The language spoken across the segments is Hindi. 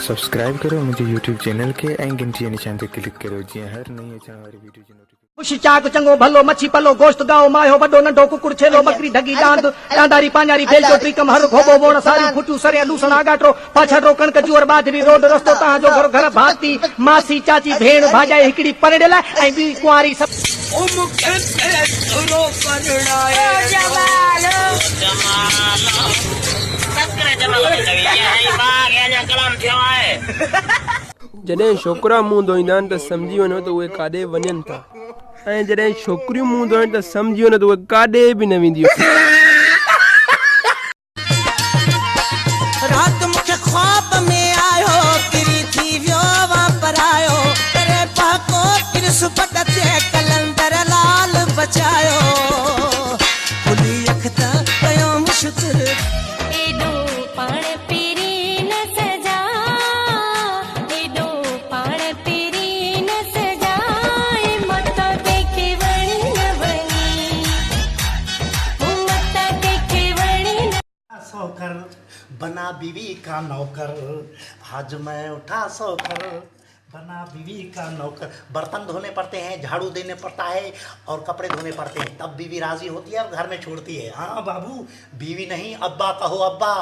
सब्सक्राइब करो मुझे YouTube चैनल के ऐं घंटी जे निशान ते क्लिक करो जीअं हर नई अचण वारी वीडियो जी नोटिफिकेशन। खुशी चाक चंगो भलो मच्छी पलो गोश्त गाओ मायो वडो नंढो कुकुड़ छेलो बकरी ढगी डांद डांडारी पांजारी बेल जो ट्रिकम हर घोबो बोण सारी फुटू सरे लूसण आगाटो पाछड़ो कणक जुअर बाजरी रोड रस्तो तहां जो घर घर भाती मासी चाची भेण भाजाई हिकड़ी परडेल ऐं बी कुंवारी सब ओ मुखे ते सुरो करणाए जमालो सत्कर जमालो लगी है बाग या जा कलाम थियो है जॾहिं छोकिरा मुंहुं धोईंदा आहिनि त सम्झी वञो त उहे काॾे वञनि था ऐं जॾहिं छोकिरियूं मुंहुं धोइनि त सम्झी वञो त उहे काॾे बि न वेंदियूं। रात मुखे ख्वाब में आयो किरी थी वियो वापरायो करे पाको किरस पटचे कलंदर लाल बचायो खुली अखता कयो मुश्किल एडो पाण पीरी न सजा एडो पाण पीरी न सजाए मत देखे वणी न वणी मत देखे वणी न सोकर बना बीवी का नौकर आज मैं उठा सोकर बना बीवी का नौकर। बर्तन धोने पड़ते हैं, झाड़ू देने पड़ता है और कपड़े धोने पड़ते हैं, तब बीवी राजी होती है और घर में छोड़ती है। हाँ बाबू, बीवी नहीं अब्बा कहो अब्बा।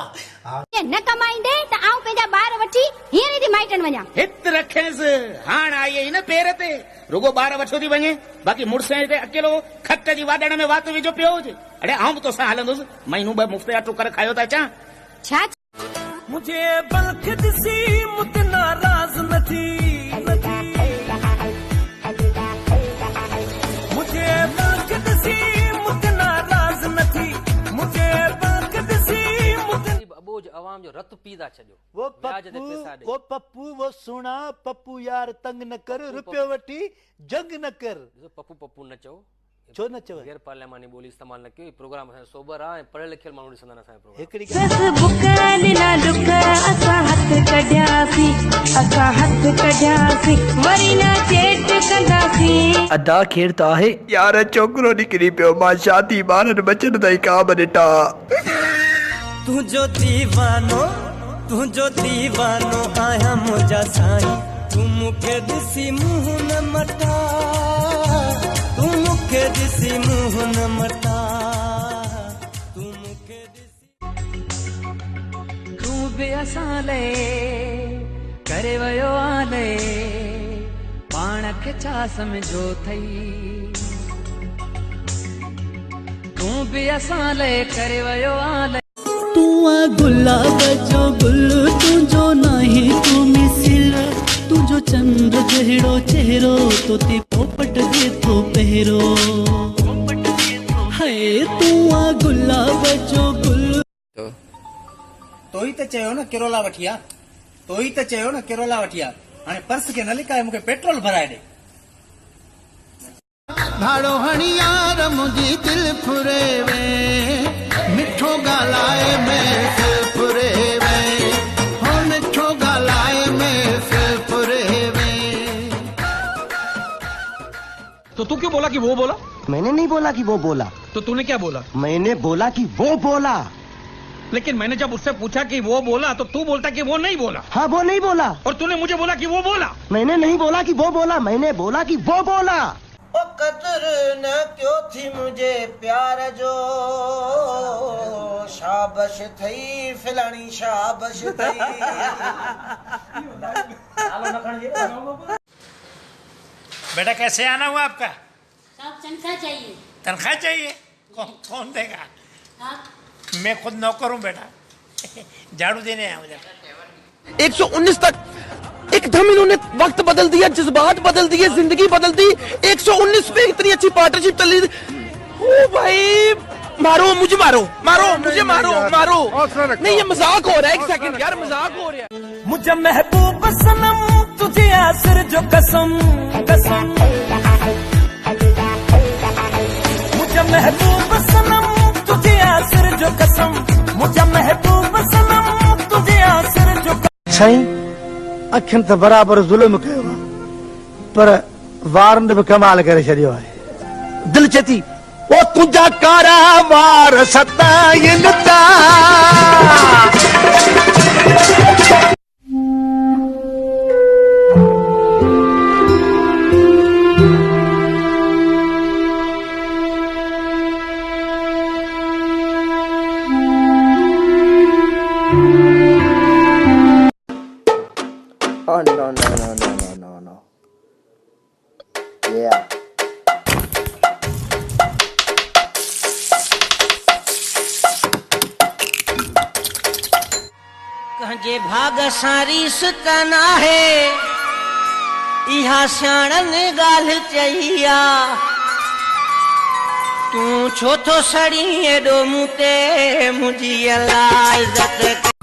न कमाईंदे त आऊं पंहिंजा ॿार वठी हींअर थी माइटनि वञा हित रखेस हाण आई हिन पेर ते रुगो ॿार वठो थी वञे बाक़ी मुड़ुस हिते अकेलो खट जी वाॾण में वात विझो पियो हुजे। अड़े आऊं बि तोसां हलंदुसि महीनो ॿ मुफ़्त जा टुकर खायो था अचां छा मुझे बल्ख दिसी मुत नाराज न थी मुझे बल्ख दिसी मुत नाराज न थी मुझे बल्ख दिसी मुत अबोज अवाम जो रत पीदा छॾियो वो पप्पू वो सुना पप्पू यार तंग न कर रुपयो वठी जंग न कर। पप्पू पप्पू न चओ छो न चवे गैर पार्लियामानी ॿोली इस्तेमाल न कयो। प्रोग्राम असां सोबर आहे ऐं पढ़ियल लिखियल माण्हू ॾिसंदा असांजो प्रोग्राम। हिकड़ी फेसबुक नीला डुक असां हथ कढियासीं वरी न चेट कंदासीं अदा खेर त आहे यार छोकिरो निकिरी पियो मां शादी ॿारनि बचनि ताईं काम ॾिठा। तुझो दीवानो आया मुझा साईं तू मुखे दिसी मुंह न मटा तू मुखे दिसी मुंह न मटा तू मुखे दिसी तू बि असां लाइ करे वियो आले पाण खे छा सम्झो थई तू बि असां लाइ करे वियो आले तू आ गुलाब जो गुल तुझो नहीं तू मिसिल तुझो चंद्र जहिड़ो चेहरो तो ते पोपट जे थो पहिरो हाय तू आ गुलाब जो गुल तो ही त चयो न केरोला वठिया तो ही त चयो न केरोला वठिया हाणे पर्स खे न लिकाए मूंखे पेट्रोल भराए ॾे। भाड़ो हणी यार मुंहिंजी दिल फुरे वे मिठो ॻाल्हाए में दिल फुरे वे हो मिठो ॻाल्हाए में दिल फुरे वे। तो तू क्यों बोला कि वो बोला? मैंने नहीं बोला कि वो बोला। तो तूने क्या बोला? मैंने बोला कि वो बोला। लेकिन मैंने जब उससे पूछा कि वो बोला तो तू बोलता कि वो नहीं बोला। हाँ वो नहीं बोला। और तूने मुझे बोला कि वो बोला। मैंने नहीं बोला कि वो बोला मैंने बोला कि वो बोला। ओ कदर न क्यों थी मुझे प्यार जो शाबाश थई फिलानी शाबाश थई। बेटा कैसे आना हुआ आपका? साहब तनख्वाह चाहिए। तनख्वाह चाहिए? कौन देगा? मैं खुद नौकर हूँ बेटा झाड़ू देने आया मुझे। 119 तक एकदम इन्होंने वक्त बदल दिया, जज्बात बदल दिए, जिंदगी बदल दी। 119 पे इतनी अच्छी पार्टनरशिप चल रही। ओ भाई मारो मुझे मारो मुझे मारो नहीं ये मजाक हो रहा है। एक सेकंड यार मजाक हो रहा है। मुझे महबूब सनम तुझे आसर जो कसम मुझे महबूब सनम तुझे आसर जो कसम मुझे महबूब सनम तुझे आसर जो सही अखिन त बराबर जुल्म कयो पर वारन बि कमाल करे छॾियो आहे। दिल चेती ओ तुझा कारा वार सताइन ता Oh no no no no no no no. Yeah. कंहिंजे भाग सां रीस त नाहे इहा सियाणनि ॻाल्हि चई आ तूं छो थो सड़ी एॾो मूं ते मुंहिंजी अलाह इज़त